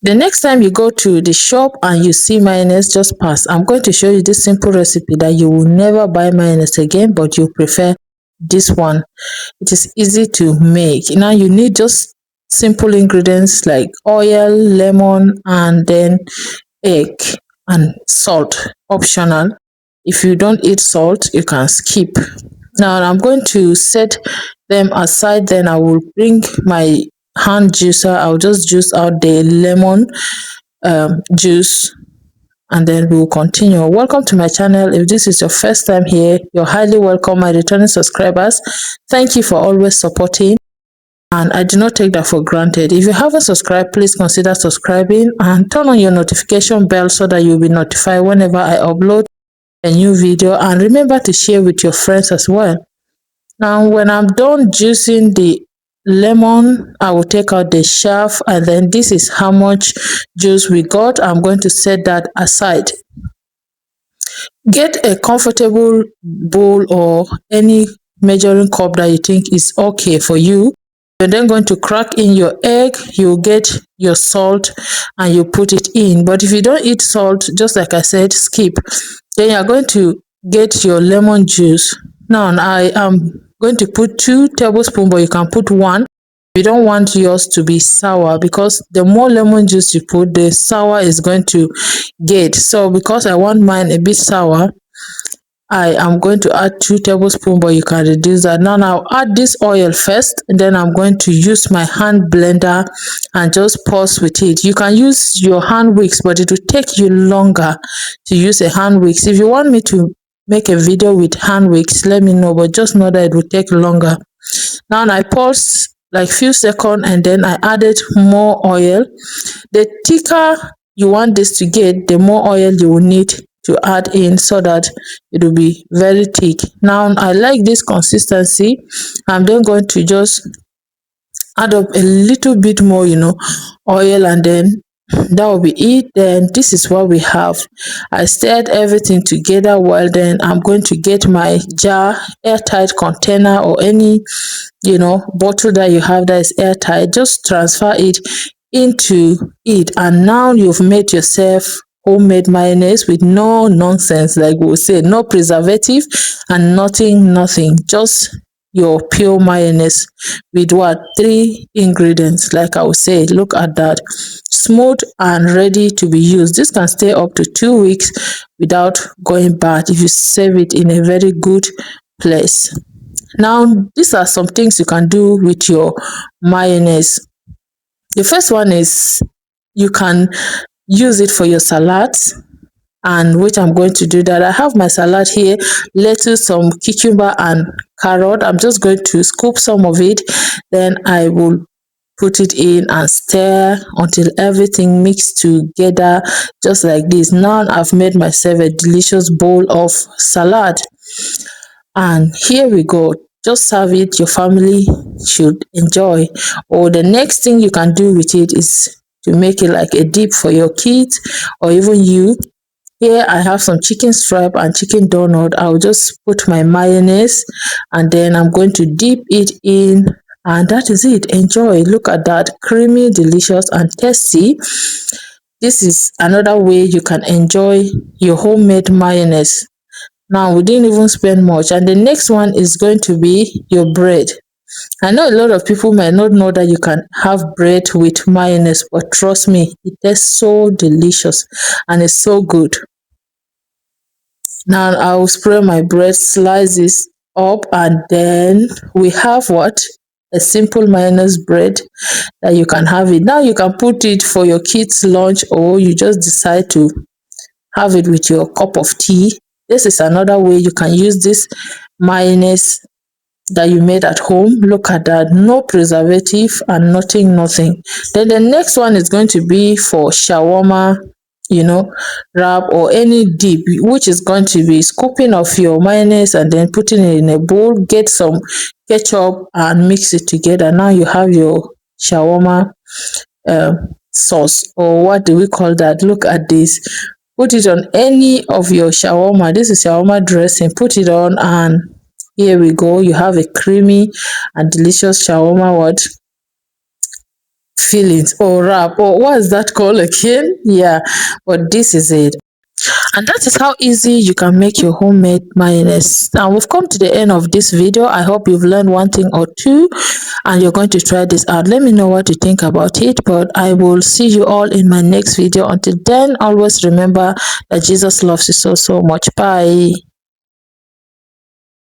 The next time you go to the shop and you see mayonnaise, just pass. I'm going to show you this simple recipe that you will never buy mayonnaise again, but you prefer this one. It is easy to make. Now you need just simple ingredients like oil, lemon, and then egg and salt, optional. If you don't eat salt, you can skip. Now I'm going to set them aside, then I will bring my hand juicer. I'll just juice out the lemon juice, and then we'll continue. Welcome to my channel. If this is your first time here, you're highly welcome. My returning subscribers, thank you for always supporting, and I do not take that for granted. If you haven't subscribed, please consider subscribing and turn on your notification bell so that you'll be notified whenever I upload a new video, and remember to share with your friends as well. Now when I'm done juicing the lemon, I will take out the chaff, and then this is how much juice we got. I'm going to set that aside. Get a comfortable bowl or any measuring cup that you think is okay for you. You're then going to crack in your egg, you get your salt, and you put it in. But if you don't eat salt, just like I said, skip. Then you're going to get your lemon juice. Now I am going to put 2 tablespoons, but you can put 1. You don't want yours to be sour, because the more lemon juice you put, the sour is going to get. So because I want mine a bit sour, I am going to add 2 tablespoons, but you can reduce that. Now I'll add this oil first, and then I'm going to use my hand blender and just pulse with it. You can use your hand whisk, but it will take you longer to use a hand whisk. If you want me to make a video with hand whisk, let me know, but just know that it will take longer. Now I pulse like few seconds, and then I added more oil. The thicker you want this to get, the more oil you will need to add in, so that it will be very thick. Now I like this consistency. I'm then going to just add up a little bit more, oil, and then that will be it. Then this is what we have. I stirred everything together well. Then I'm going to get my jar, airtight container, or any bottle that you have that is airtight. Just transfer it into it, and now you've made yourself homemade mayonnaise with no nonsense, like we say, no preservative and nothing, just your pure mayonnaise with what, 3 ingredients. Like I would say, look at that, smooth and ready to be used. This can stay up to 2 weeks without going bad if you save it in a very good place. Now these are some things you can do with your mayonnaise. The first one is you can use it for your salads, and which I'm going to do that. I have my salad here, lettuce, some cucumber and carrot. I'm just going to scoop some of it, then I will put it in and stir until everything mixed together, just like this. Now I've made myself a delicious bowl of salad, and here we go. Just serve it, your family should enjoy. Or the next thing you can do with it is to make it like a dip for your kids or even you. Here I have some chicken stripe and chicken donut. I'll just put my mayonnaise, and then I'm going to dip it in, and that is it. Enjoy. Look at that, creamy, delicious and tasty. This is another way you can enjoy your homemade mayonnaise. Now we didn't even spend much. And the next one is going to be your bread. I know a lot of people might not know that you can have bread with mayonnaise, but trust me, it tastes so delicious and it's so good. Now I will spread my bread slices up, and then we have what? A simple mayonnaise bread that you can have it. Now you can put it for your kids' lunch, or you just decide to have it with your cup of tea. This is another way you can use this mayonnaise that you made at home. Look at that, no preservative and nothing. Then the next one is going to be for shawarma, wrap or any dip, which is going to be scooping of your mayonnaise and then putting it in a bowl. Get some ketchup and mix it together. Now you have your shawarma sauce, or what do we call that? Look at this. Put it on any of your shawarma. This is shawarma dressing. Put it on, and here we go. You have a creamy and delicious shawarma fillings or wrap, or what is that called again? Yeah, but this is it. And that is how easy you can make your homemade mayonnaise. Now we've come to the end of this video. I hope you've learned one thing or two and you're going to try this out. Let me know what you think about it, but I will see you all in my next video. Until then, always remember that Jesus loves you so much. Bye.